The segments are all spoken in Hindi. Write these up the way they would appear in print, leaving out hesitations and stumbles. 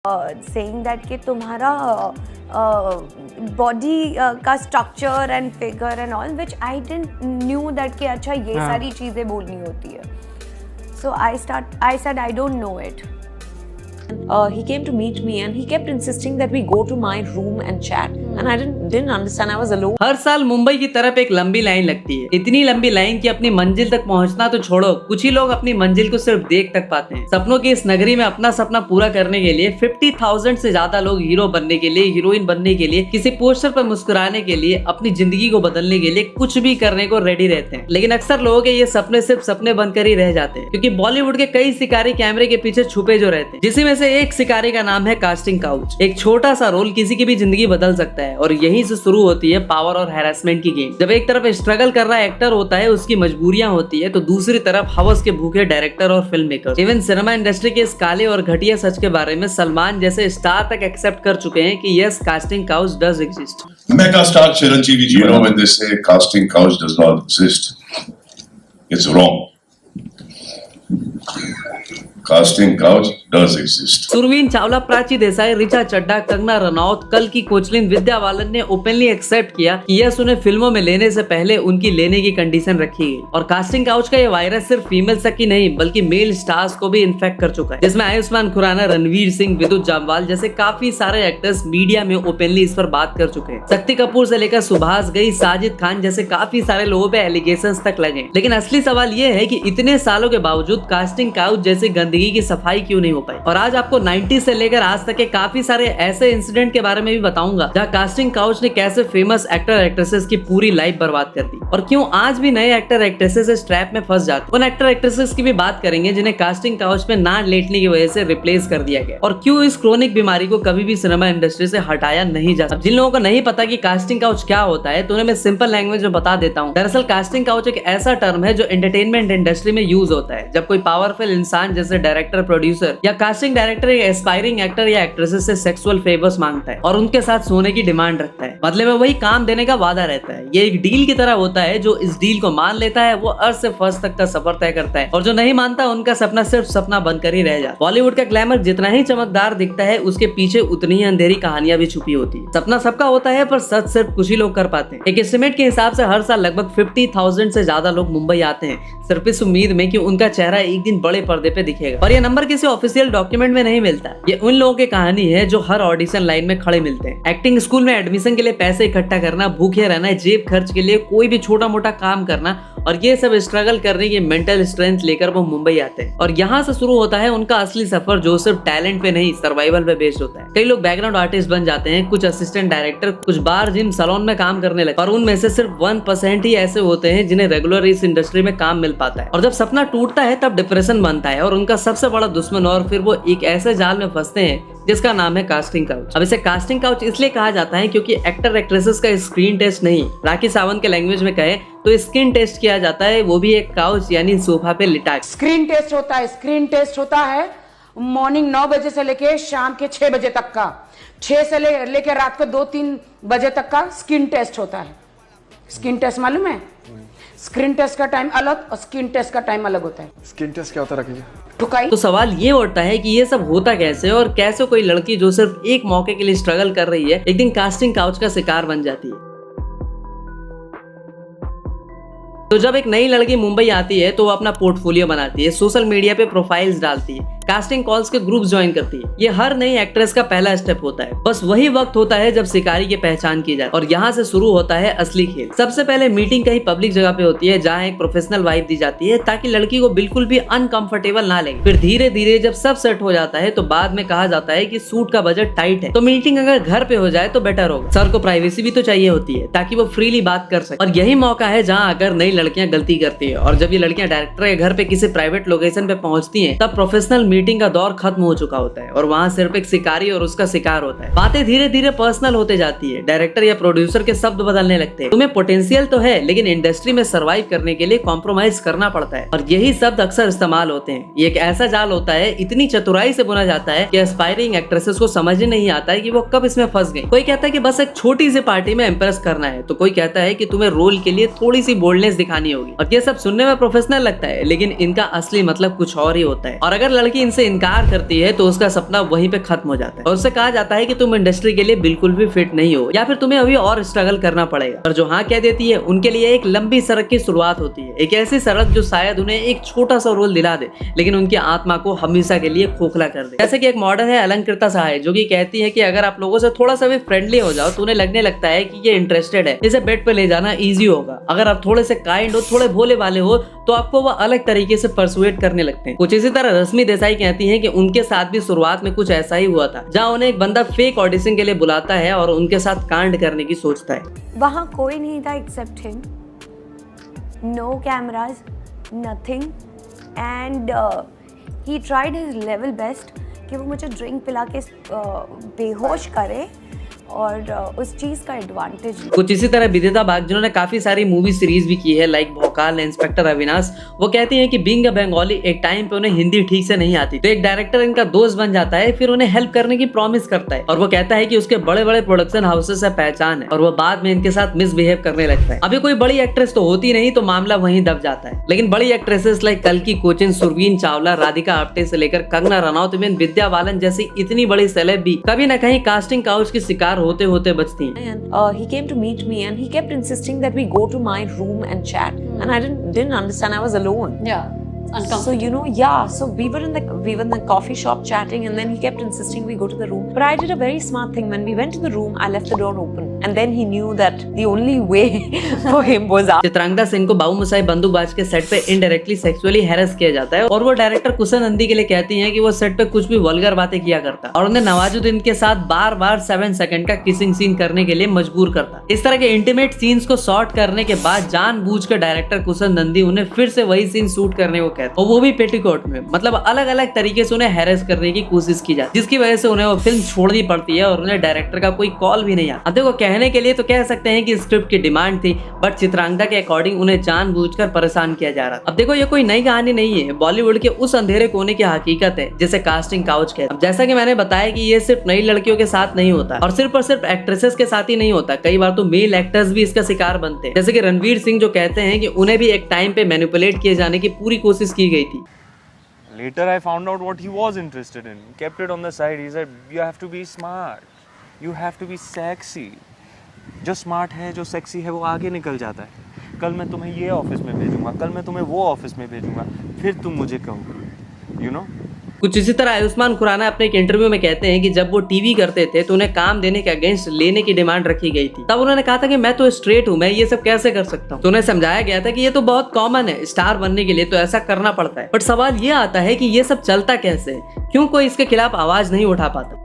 saying that कि तुम्हारा बॉडी का structure and figure and all which I didn't knew that कि अच्छा ये सारी चीज़ें बोलनी होती है. So I said I don't know it. He came to meet me and he kept insisting that we go to my room and chat. And I didn't understand. I was alone. हर साल मुंबई की तरफ एक लंबी लाइन लगती है. इतनी लंबी लाइन कि अपनी मंजिल तक पहुंचना तो छोड़ो, कुछ ही लोग अपनी मंजिल को सिर्फ देख तक पाते हैं. सपनों की इस नगरी में अपना सपना पूरा करने के लिए 50,000 से ज्यादा लोग हीरो बनने के लिए, हीरोइन बनने के लिए, किसी पोस्टर पर मुस्कुराने के लिए, अपनी जिंदगी को बदलने के लिए कुछ भी करने को रेडी रहते हैं. लेकिन अक्सर लोगों के ये सपने सिर्फ सपने बनकर ही रह जाते हैं, क्योंकि बॉलीवुड के कई शिकारी कैमरे के पीछे छुपे जो रहते हैं, जिसी में से एक शिकारी का नाम है कास्टिंग काउच. एक छोटा सा रोल किसी की भी जिंदगी बदल सकता है और यहीं से शुरू होती है पावर और हैरेसमेंट की गेम. जब एक तरफ स्ट्रगल कर रहा एक्टर होता है, उसकी मजबूरियां होती है, तो दूसरी तरफ हवस के भूखे डायरेक्टर और film maker. Even cinema industry के इस काले और घटिया सच के बारे में सलमान जैसे स्टार तक एक्सेप्ट कर चुके हैं कि yes, casting couch does exist. Mega star Chiranjeevi ji, you know, when they say casting couch does not exist, it's wrong. Casting couch does exist. Surveen Chawla, Prachi Desai, Richa Chadha, Kangana Ranaut, कल की कोचलिन, विद्या बालन ने ओपनली एक्सेप्ट किया कि यस, उन्हें फिल्मों में लेने से पहले उनकी लेने की कंडीशन रखी गई. और कास्टिंग काउच का ये वायरस सिर्फ फीमेल्स तक ही नहीं बल्कि मेल स्टार्स को भी इन्फेक्ट कर चुका है, जिसमें आयुष्मान खुराना, रणवीर सिंह, विद्युत जामवाल जैसे काफी सारे एक्टर्स मीडिया में ओपनली इस पर बात कर चुके हैं. शक्ति कपूर से लेकर सुभाष घई, साजिद खान जैसे काफी सारे लोगों पे एलिगेशंस तक लगे. लेकिन असली सवाल ये है कि इतने सालों के बावजूद कास्टिंग काउच जैसी गंदगी की सफाई क्यों नहीं हो पाई. और आज आपको 90 से लेकर आज तक के काफी सारे ऐसे इंसिडेंट के बारे में भी बताऊंगा जहां कास्टिंग काउच ने कैसे फेमस एक्टर एक्ट्रेसेस की पूरी लाइफ बर्बाद कर दी और क्यों आज भी नए एक्टर एक्ट्रेसेस इस ट्रैप में फंस जाते. उन एक्टर एक्ट्रेसेस की भी बात करेंगे जिन्हें कास्टिंग काउच में ना लेटने की वजह से रिप्लेस कर दिया गया और क्यों इस क्रोनिक बीमारी को कभी भी सिनेमा इंडस्ट्री से हटाया नहीं जा सकता. जिन लोगों को नहीं पता कि कास्टिंग काउच क्या होता है तो उन्हें मैं सिंपल लैंग्वेज में बता देता हूँ. दरअसल कास्टिंग काउच एक ऐसा टर्म है जो एंटरटेनमेंट इंडस्ट्री में यूज होता है जब कोई पावरफुल इंसान जैसे डायरेक्टर, प्रोड्यूसर या कास्टिंग डायरेक्टर एक एस्पायरिंग एक्टर या एक्ट्रेसेस से सेक्सुअल फेवर्स मांगता है और उनके साथ सोने की डिमांड रखता है. बदले में वही काम देने का वादा रहता है. ये एक डील की तरह होता है. जो इस डील को मान लेता है वो अर्थ से फर्श तक का सफर तय करता है और जो नहीं मानता उनका सपना सिर्फ सपना बनकर ही रह जाता है. बॉलीवुड का ग्लैमर जितना ही चमकदार दिखता है उसके पीछे उतनी ही अंधेरी कहानियां भी छुपी होती है. सपना सबका होता है पर सच सिर्फ कुछ ही लोग कर पाते हैं. एक एस्टिमेट के हिसाब से हर साल लगभग 50,000 से ज्यादा लोग मुंबई आते हैं सिर्फ इस उम्मीद में कि उनका चेहरा एक दिन बड़े पर्दे पे दिखेगा. और ये नंबर किसी ऑफिशियल डॉक्यूमेंट में नहीं मिलता. ये उन लोगों की कहानी है जो हर ऑडिशन लाइन में खड़े मिलते हैं. एक्टिंग स्कूल में एडमिशन के लिए पैसे इकट्ठा करना, भूखे रहना, जेब खर्च के लिए कोई भी छोटा मोटा काम करना और ये सब स्ट्रगल करने की मेंटल स्ट्रेंथ लेकर वो मुंबई आते हैं. और यहाँ से शुरू होता है उनका असली सफर जो सिर्फ टैलेंट पे नहीं सर्वाइवल पे बेस्ड होता है. कई लोग बैकग्राउंड आर्टिस्ट बन जाते हैं, कुछ असिस्टेंट डायरेक्टर, कुछ बार, जिम, सैलून में काम करने लगे और उनमें से सिर्फ 1% ही ऐसे होते हैं जिन्हें रेगुलर इस इंडस्ट्री में काम मिल पाता है. और जब सपना टूटता है तब डिप्रेशन बनता है और उनका सबसे बड़ा दुश्मन और फिर वो एक ऐसे जाल में फंसते हैं जिसका नाम है कास्टिंग काउच. अब इसे कास्टिंग काउच इसलिए कहा जाता है क्योंकि एक्टर एक्ट्रेसेस का स्क्रीन टेस्ट नहीं, राखी सावंत के लैंग्वेज में कहे तो स्क्रीन टेस्ट किया जाता है, वो भी एक काउच यानी सोफा पे लिटा. स्क्रीन टेस्ट होता है. स्क्रीन टेस्ट होता है मॉर्निंग 9 बजे से लेके शाम के 6 बजे तक का, 6 से लेके रात को 2-3 बजे तक का स्क्रीन टेस्ट होता है. स्क्रीन टेस्ट मालूम है? स्क्रीन टेस्ट का टाइम अलग और स्क्रीन टेस्ट का टाइम अलग होता है. स्क्रीन टेस्ट क्या होता है रखिए? ठुकाई. तो सवाल ये उठता है कि ये सब होता कैसे और कैसे कोई लड़की जो सिर्फ एक मौके के लिए स्ट्रगल कर रही है एक दिन कास्टिंग काउच का शिकार बन जाती है. तो जब एक नई लड़की मुंबई आती है तो वो अपना पोर्टफोलियो बनाती है, सोशल मीडिया पे प्रोफाइल्स डालती है, कास्टिंग कॉल्स के ग्रुप ज्वाइन करती है. ये हर नई एक्ट्रेस का पहला स्टेप होता है. बस वही वक्त होता है जब शिकारी की पहचान की जाए और यहाँ से शुरू होता है असली खेल. सबसे पहले मीटिंग कहीं पब्लिक जगह पे होती है जहाँ एक प्रोफेशनल वाइब दी जाती है ताकि लड़की को बिल्कुल भी अनकंफर्टेबल ना लगे. फिर धीरे धीरे जब सब सेट हो जाता है तो बाद में कहा जाता है कि सूट का बजट टाइट है तो मीटिंग अगर घर पे हो जाए तो बेटर होगा. सर को प्राइवेसी भी तो चाहिए होती है ताकि वो फ्रीली बात कर सके. और यही मौका है जहाँ अगर नई लड़कियां गलती करती है और जब ये लड़कियां डायरेक्टर के घर पे किसी प्राइवेट लोकेशन पे पहुंचती हैं तब प्रोफेशनल मीटिंग का दौर खत्म हो चुका होता है और वहाँ सिर्फ एक शिकारी और उसका शिकार होता है. बातें धीरे धीरे पर्सनल होते जाती है. डायरेक्टर या प्रोड्यूसर के शब्द बदलने लगते हैं. तुम्हें पोटेंशियल तो है लेकिन इंडस्ट्री में सर्वाइव करने के लिए कॉम्प्रोमाइज करना पड़ता है और यही शब्द अक्सर इस्तेमाल होते हैं. ये एक ऐसा जाल होता है, इतनी चतुराई से बुना जाता है कि एस्पायरिंग एक्ट्रेसेस को समझ नहीं आता है कि वो कब इसमें फंस गई. कोई कहता है कि बस एक छोटी सी पार्टी में इम्प्रेस करना है तो कोई कहता है कि तुम्हें रोल के लिए थोड़ी सी बोल्डनेस दिखानी होगी. और ये सब सुनने में प्रोफेशनल लगता है लेकिन इनका असली मतलब कुछ और ही होता है. और अगर लड़की लड़की इनसे इनकार करती है तो उसका सपना वहीं पे खत्म हो जाता है और उससे कहा जाता है कि तुम इंडस्ट्री के लिए बिल्कुल भी फिट नहीं हो या फिर तुम्हें अभी और स्ट्रगल करना पड़ेगा। पर जो हाँ कह देती है उनके लिए एक लंबी सड़क की शुरुआत होती है, एक ऐसी सड़क जो शायद उन्हें एक छोटा सा रोल दिला दे लेकिन उनकी आत्मा को हमेशा के लिए खोखला कर दे। जैसे कि एक मॉडल है अलंकृता सहाय जो कि कहती है कि अगर आप लोगों से थोड़ा सा भी फ्रेंडली हो जाओ तो उन्हें लगने लगता है कि ये इंटरेस्टेड है, इसे बेड पे ले जाना इजी होगा। अगर आप थोड़े से काइंड हो, थोड़े भोले वाले हो तो आपको वो अलग तरीके से परसुएट करने लगते हैं। कुछ इसी तरह रश्मि देसाई कहती हैं कि उनके साथ भी शुरुआत में कुछ ऐसा ही हुआ था, जहां उन्हें एक बंदा फेक ऑडिशन के लिए बुलाता है और उनके साथ कांड करने की सोचता है। वहाँ कोई नहीं था except him, no cameras, nothing, and he tried his level best कि वो मुझे ड्रिंक पिला के बेहोश करे और उस चीज का एडवांटेज। कुछ इसी तरह विदिता बाग जिन्होंने काफी सारी मूवी सीरीज भी की है लाइक भोकाल, इंस्पेक्टर अविनाश, वो कहती हैं कि बीइंग अ बंगाली एक टाइम पे उन्हें हिंदी ठीक से नहीं आती तो एक डायरेक्टर इनका दोस्त बन जाता है, फिर उन्हें हेल्प करने की प्रॉमिस करता है और वो कहता है कि उसके बड़े बड़े प्रोडक्शन हाउसेस से पहचान है और वो बाद में इनके साथ मिसबिहेव करने लगता है। अभी कोई बड़ी एक्ट्रेस तो होती नहीं तो मामला वहीं दब जाता है, लेकिन बड़ी एक्ट्रेसेस लाइक कल्की कोचिन, सुरवीन चावला, राधिका आप्टे से लेकर कंगना रनौत, इवन विद्या बालन जैसी इतनी बड़ी सेलेब भी कभी न कहीं कास्टिंग काउच की शिकार होते होते बचती हैं। And he came to meet me and he kept insisting that we go to my room and chat. And I didn't understand. I was alone. Yeah, uncomfortable. So so we were in the coffee shop chatting, and then he kept insisting we go to the room. But I did a very smart thing. When we went to the room, I left the door open, and then he knew that the only way for him was out. Chitrangada Singh को बाबू मोशाई बंदूकबाज के सेट पे इनडायरेक्टली सेक्सुअली हैरेस किया जाता है और वो डायरेक्टर कुशन नंदी के लिए कहती हैं कि वो सेट पे कुछ भी वल्गर बातें किया करता और उन्हें नवाजुद्दीन के साथ बार बार 7 सेकंड का किसिंग सीन करने के लिए मजबूर करता। इस तरह के इंटीमेट सीन्स को शॉर्ट करने के बाद जानबूझकर डायरेक्टर कुशन नंदी उन्हें फिर से वही सीन शूट करने को कहते और वो भी पेटीकोट में, मतलब अलग अलग तरीके से उन्हें हैरेस करने की कोशिश की जाती, जिसकी वजह से उन्हें वो फिल्म छोड़नी पड़ती है और उन्हें डायरेक्टर का कोई कॉल भी नहीं आता। अब देखो कहने के लिए तो कह सकते हैं कि स्क्रिप्ट की डिमांड थी, बट चित्रांगदा के अकॉर्डिंग उन्हें जानबूझकर परेशान किया जा रहा। अब देखो ये कोई नई कहानी नहीं है, बॉलीवुड के उस अंधेरे कोने की हकीकत है जिसे कास्टिंग काउच कहते हैं। जैसा कि मैंने बताया कि ये सिर्फ नई लड़कियों के साथ नहीं होता और सिर्फ एक्ट्रेसेस के साथ ही नहीं होता, कई बार तो मेल एक्टर्स भी इसका शिकार बनते हैं, जैसे कि रणवीर सिंह जो कहते हैं कि उन्हें भी एक टाइम पे मैनिपुलेट किए जाने की पूरी कोशिश की गई थी। Later I found out what he was interested in. Kept it on the side. He said, "You have to be smart. You have to be sexy." जो स्मार्ट है, जो सेक्सी है, वो आगे निकल जाता है। कल मैं तुम्हें ये ऑफिस में भेजूंगा, कल मैं तुम्हें वो ऑफिस में भेजूंगा, फिर तुम मुझे कहोगे, you know? कुछ इसी तरह आयुष्मान खुराना अपने एक इंटरव्यू में कहते हैं कि जब वो टीवी करते थे तो उन्हें काम देने के अगेंस्ट लेने की डिमांड रखी गई थी। तब उन्होंने कहा था कि मैं तो स्ट्रेट हूँ, मैं ये सब कैसे कर सकता हूँ। तो उन्हें समझाया गया था कि ये तो बहुत कॉमन है, स्टार बनने के लिए तो ऐसा करना पड़ता है। बट सवाल ये आता है कि ये सब चलता कैसे है, क्यों कोई इसके खिलाफ आवाज नहीं उठा पाता।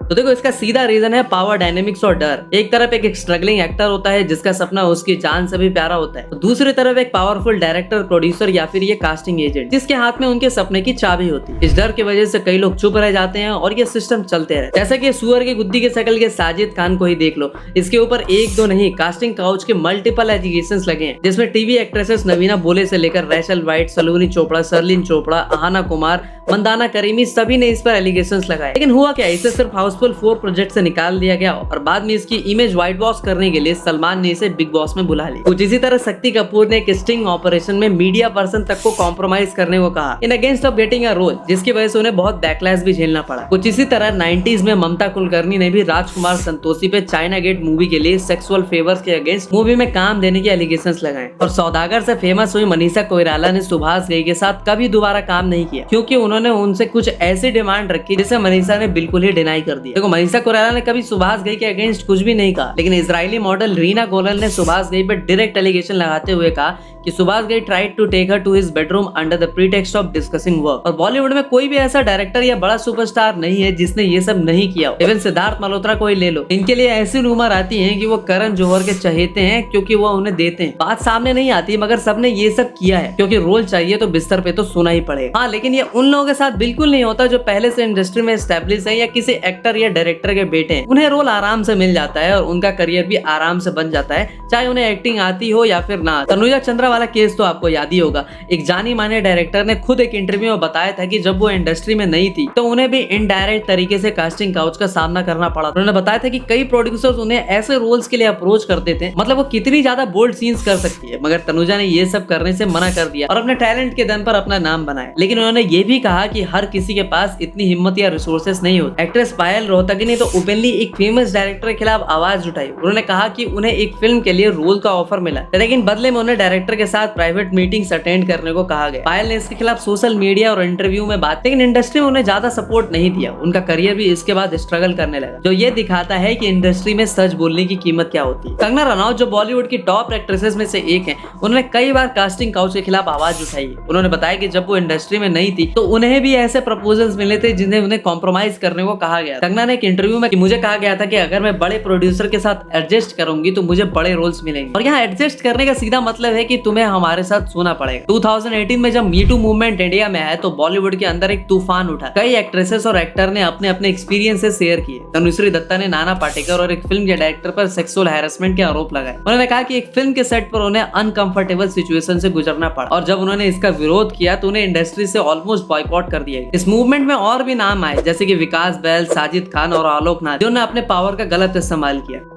तो देखो इसका सीधा रीजन है पावर डायनेमिक्स और डर। एक तरफ एक स्ट्रगलिंग एक्टर होता है जिसका सपना उसकी जान से भी प्यारा होता है, दूसरी तरफ एक पावरफुल डायरेक्टर, प्रोड्यूसर या फिर ये कास्टिंग एजेंट जिसके हाथ में उनके सपने की चाबी होती है। इस डर की वजह से कई लोग चुप रह जाते हैं और ये सिस्टम चलते रहे। जैसे कि सुअर की गुद्दी के शक्ल के साजिद खान को ही देख लो, इसके ऊपर एक दो नहीं कास्टिंग काउच के मल्टीपल एलिगेशंस लगे हैं, जिसमें टीवी एक्ट्रेसेस नवीना बोले से लेकर रैचल वाइट, सलोनी चोपड़ा, सरलिन चोपड़ा, आहाना कुमार, मंदाना करीमी सभी ने इस पर एलिगेशंस लगाए। लेकिन हुआ क्या, इसे सिर्फ हाउसफुल 4 प्रोजेक्ट से निकाल दिया गया और बाद में इसकी इमेज व्हाइट वॉश करने के लिए सलमान ने इसे बिग बॉस में बुला लिया। कुछ इसी तरह शक्ति कपूर ने एक स्टिंग ऑपरेशन में मीडिया पर्सन तक को कॉम्प्रोमाइज करने को कहा in against of getting a role, जिसकी वजह से उन्हें बहुत बैकलैश भी झेलना पड़ा। कुछ इसी तरह 90s में ममता कुलकर्णी ने भी राजकुमार संतोषी पे चाइना गेट मूवी के लिए सेक्सुअल फेवर्स के अगेंस्ट मूवी में काम देने के एलिगेशंस लगाए और सौदागर से फेमस हुई मनीषा कोइराला ने सुभाष घई के साथ कभी दोबारा काम नहीं किया, क्योंकि उन्होंने उनसे कुछ ऐसी डिमांड रखी जिसे मनीषा ने बिल्कुल ही डिनाई कर दिया। देखो मनीषा कोइराला ने कभी सुभाष घई के अगेंस्ट कुछ भी नहीं कहा, लेकिन इजरायली मॉडल रीना गोलन ने सुभाष घई पर डायरेक्ट एलिगेशन लगाते हुए कहा कि Subhash Ghai tried to take her to his bedroom under the pretext of discussing work. और बॉलीवुड में कोई भी ऐसा डायरेक्टर या बड़ा सुपरस्टार नहीं है जिसने ये सब नहीं किया। इवन सिद्धार्थ मल्होत्रा को ही ले लो, इनके लिए ऐसी रूमर आती है कि वो करण जौहर के चहेते हैं क्योंकि वो उन्हें देते हैं। बात सामने नहीं आती मगर सबने ये सब किया है, क्योंकि रोल चाहिए तो बिस्तर पे तो सोना ही पड़ेगा। हाँ, लेकिन ये उन लोगों के साथ बिल्कुल नहीं होता जो पहले से इंडस्ट्री में एस्टेब्लिश है या किसी एक्टर एक्टर या डायरेक्टर के बेटे हैं उन्हें रोल आराम से मिल जाता है और उनका करियर भी आराम से बन जाता है, चाहे उन्हें एक्टिंग आती हो या फिर ना। तनुजा चंद्रा वाला केस तो आपको याद ही होगा। एक जानी माने डायरेक्टर ने खुद एक इंटरव्यू में बताया था कि जब वो इंडस्ट्री में नहीं थी तो उन्हें भी इनडायरेक्ट तरीके से कास्टिंग काउच का सामना करना पड़ा। उन्होंने बताया था कि कई प्रोड्यूसर्स उन्हें ऐसे रोल्स के लिए अप्रोच करते थे, मतलब वो कितनी ज्यादा बोल्ड सीन्स कर सकती है, मगर तनुजा ने ये सब करने से मना कर दिया और अपने टैलेंट के दम पर अपना नाम बनाया। लेकिन उन्होंने ये भी कहा कि हर किसी के पास इतनी हिम्मत या रिसोर्सेस नहीं होते। एक्ट्रेस पायल रोहतगी ने तो ओपनली एक फेमस डायरेक्टर के खिलाफ आवाज उठाई। उन्होंने कहा कि उन्हें एक फिल्म के लिए रोल का ऑफर मिला, लेकिन बदले में उन्हें डायरेक्टर के साथ प्राइवेट मीटिंग्स अटेंड करने को कहा गया। पायल ने इसके खिलाफ सोशल मीडिया और इंटरव्यू में बात, लेकिन इंडस्ट्री में उन्हें ज्यादा सपोर्ट नहीं दिया। उनका करियर भी इसके बाद स्ट्रगल करने लगा, जो ये दिखाता है कि इंडस्ट्री में सच बोलने की कीमत क्या होती है। कंगना रनौत जो बॉलीवुड की टॉप एक्ट्रेसेस में से एक हैं, उन्होंने कई बार कास्टिंग काउच के खिलाफ आवाज उठाई है। उन्होंने बताया कि जब वो इंडस्ट्री में नहीं थी तो उन्हें भी ऐसे प्रपोजल्स मिले थे जिन्हें उन्हें कॉम्प्रोमाइज करने को कहा गया। कंगना ने एक इंटरव्यू में मुझे कहा गया था कि अगर मैं बड़े प्रोड्यूसर के साथ एडजस्ट करूंगी तो मुझे बड़े रोल्स मिलेंगे, और यहाँ एडजस्ट करने का सीधा मतलब है कि तुम्हें हमारे साथ सोना पड़ेगा। 2018 में जब मीटू मूवमेंट इंडिया में आया तो बॉलीवुड के अंदर एक तूफान उठा। कई एक्ट्रेसेस और एक्टर ने अपने अपने एक्सपीरियंसेस शेयर किए। तनुश्री दत्ता ने नाना पाटेकर और एक फिल्म के डायरेक्टर पर सेक्सुअल हैरेसमेंट के आरोप लगाए। उन्होंने कहा कि एक फिल्म के सेट पर उन्हें अनकंफर्टेबल सिचुएशन से गुजरना पड़ा और जब उन्होंने इसका विरोध किया तो उन्हें इंडस्ट्री से ऑलमोस्ट बॉयकॉट कर दिया गया। इस मूवमेंट में और भी नाम आए जैसे कि विकास बैल, साजिद खान और आलोक नाथ, जिन्होंने अपने पावर का गलत इस्तेमाल किया।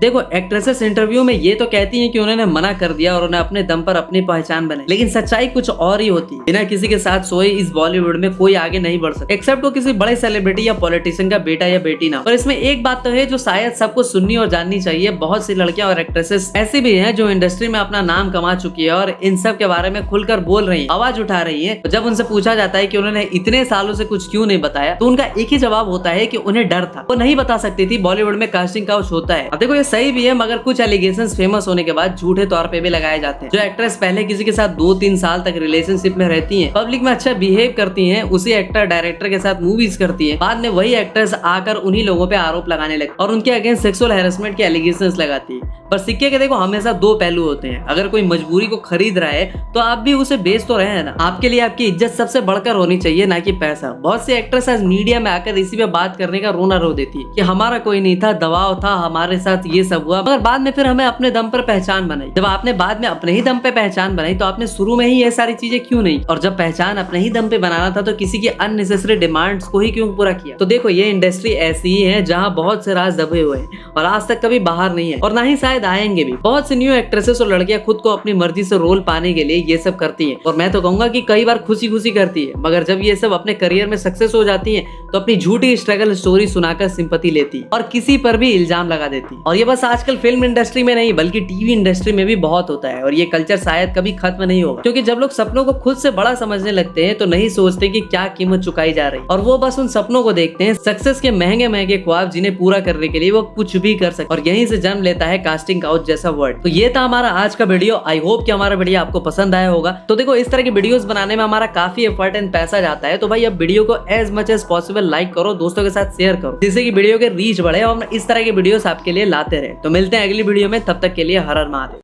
देखो, एक्ट्रेसेस इंटरव्यू में ये तो कहती हैं कि उन्होंने मना कर दिया और उन्हें अपने दम पर अपनी पहचान बनाई, लेकिन सच्चाई कुछ और ही होती है। बिना किसी के साथ सोए इस बॉलीवुड में कोई आगे नहीं बढ़ सकता, एक्सेप्ट वो किसी बड़े सेलिब्रिटी या पॉलिटिशियन का बेटा या बेटी ना हो। और इसमें एक बात तो है जो शायद सबको सुननी और जाननी चाहिए, बहुत सी लड़कियां और एक्ट्रेसेस ऐसी भी हैं जो इंडस्ट्री में अपना नाम कमा चुकी है और इन सब के बारे में खुलकर बोल रही है, आवाज उठा रही है। जब उनसे पूछा जाता है कि उन्होंने इतने सालों से कुछ क्यों नहीं बताया, तो उनका एक ही जवाब होता है कि उन्हें डर था, वो नहीं बता सकती थी बॉलीवुड में कास्टिंग काउच होता है। अब देखो, ये सही भी है, मगर कुछ एलिगेशंस फेमस होने के बाद झूठे तौर पे भी लगाए जाते हैं। जो एक्ट्रेस पहले किसी के साथ 2-3 साल तक रिलेशनशिप में रहती हैं, पब्लिक में अच्छा बिहेव करती हैं, उसी एक्टर डायरेक्टर के साथ मूवीज करती हैं, बाद में वही एक्ट्रेस आकर उन्हीं लोगों पे आरोप लगाने लगती और उनके अगेंस्ट सेक्सुअल हैरेसमेंट के एलिगेशंस लगाती है। पर सिक्के के देखो हमेशा दो पहलू होते हैं। अगर कोई मजबूरी को खरीद रहा है तो आप भी उसे बेच तो रहे हैं ना। आपके लिए आपकी इज्जत सबसे बढ़कर होनी चाहिए, ना कि पैसा। बहुत सी एक्ट्रेस आज मीडिया में आकर इसी पे बात करने का रोना रो देती है कि हमारा कोई नहीं था, दबाव था, हमारे साथ ये सब हुआ, मगर बाद में फिर हमें अपने दम पर पहचान बनाई। जब आपने बाद में अपने ही दम पे पहचान बनाई तो आपने शुरू में ही ये सारी चीजें क्यों नहीं? और जब पहचान अपने ही दम पे बनाना था तो किसी की अननेसेसरी डिमांड्स को ही क्यों पूरा किया? तो देखो, ये इंडस्ट्री ऐसी ही है जहाँ बहुत से राज दबे हुए हैं और आज तक कभी बाहर नहीं है और ना ही शायद आएंगे भी। बहुत सी न्यू एक्ट्रेसेस और लड़कियां खुद को अपनी मर्जी से रोल पाने के लिए ये सब करती हैं और मैं तो कहूंगा कि कई बार खुशी खुशी करती है, मगर जब ये सब अपने करियर में सक्सेस हो जाती है तो अपनी झूठी स्ट्रगल स्टोरी सुनाकर सिंपैथी लेती है और किसी पर भी इल्जाम लगा देती है। और ये बस आजकल फिल्म इंडस्ट्री में नहीं बल्कि टीवी इंडस्ट्री में भी बहुत होता है और ये कल्चर शायद कभी खत्म नहीं होगा, क्योंकि जब लोग सपनों को खुद से बड़ा समझने लगते हैं तो नहीं सोचते कि क्या कीमत चुकाई जा रही और वो बस उन सपनों को देखते हैं, सक्सेस के महंगे महंगे ख्वाब जिन्हें पूरा करने के लिए वो कुछ भी कर सकते। और यहीं से जन्म लेता है कास्टिंग काउच जैसा वर्ड। तो ये था हमारा आज का वीडियो। आई होप कि हमारा वीडियो आपको पसंद आया होगा। तो देखो, इस तरह की वीडियोस बनाने में हमारा काफी एफर्ट एंड पैसा जाता है, तो भाई अब वीडियो को as much as possible like करो, दोस्तों के साथ शेयर करो, जिससे कि वीडियो के रीच बढ़े और हम इस तरह के वीडियोस आपके लिए लाते रहे। तो मिलते हैं अगली वीडियो में, तब तक के लिए हर हर महादेव।